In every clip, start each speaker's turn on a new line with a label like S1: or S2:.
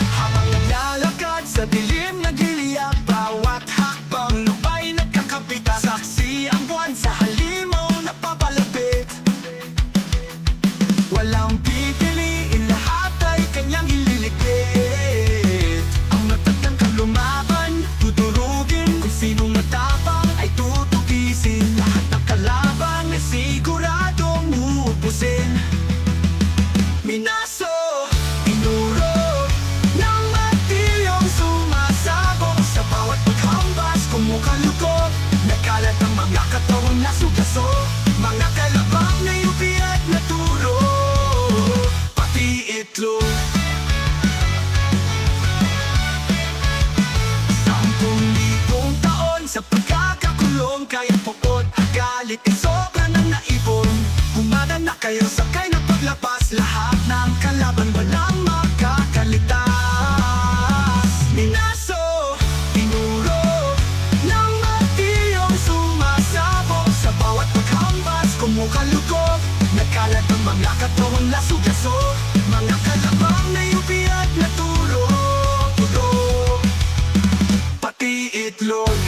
S1: Habang naglalakad sa dilim na giliyak, bawat hakbang lupa'y nagkakapitan. Saksi ang buwan sa halimaw na papalapit. Walang pipiliin, lahat ay kanyang ililigpit. Ang matatangkang lumaban, tuturugin. Kung sinong matapang ay tutukisin. Lahat ng kalaban ay siguradong uubusin. Minaso, tinuro ng martilyong sumasabog sa bawat paghambas. Kumukalukot, nagkalat ang mga katawang nasugaso. Mga kalabang na yupi at naturo, pati itlog. 10,000 taon sa pagkakakulong, kaya pukot at galit ay sobra nang naipon. Humada na kayo sakay na paglabas, lahat ng kalaban walang makakaligtas. Minaso, tinuro ng martilyong sumasabog sa bawat paghambas. Kumukalukot, nagkalat ang mga katawang nasugaso. Mga kalabang na yupi at naturo, pati itlog.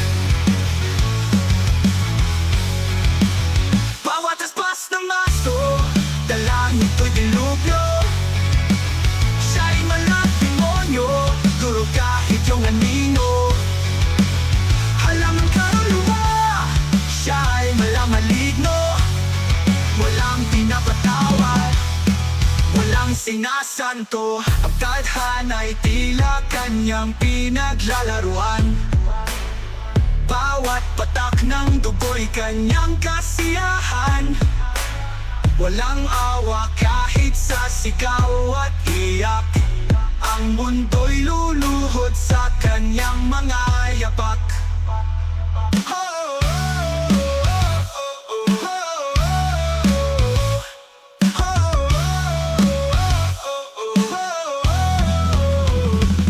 S1: Bawat aspas ng maso, dala nito'y dilubyo. Siya'y malang demonyo, duro kahit yung anino. Halang ang karuluwa, siya'y malang maligno. Walang pinapatawad, walang sinasanto. Ang tadhana'y tila kanyang pinaglalaruan. Bawat patak ng dugo'y kanyang kasiyahan. Walang awa kahit sa sigaw at iyak. Ang mundo'y luluhod sa kanyang mga yapak.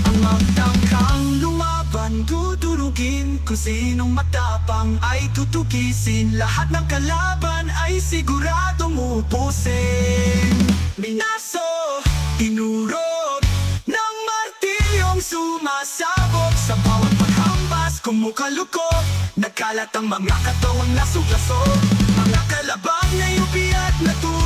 S1: Ang magtangkang lumaban, dudurugin. Kung sinong matapang ay tutukisin. Lahat ng kalaban ay siguradong uubusin. Minaso, tinurog ng martilyong sumasabog sa bawat paghambas. Kumukalukot, nagkalat ang mga katawang nasugaso. Mga kalabang na yupi at naturo.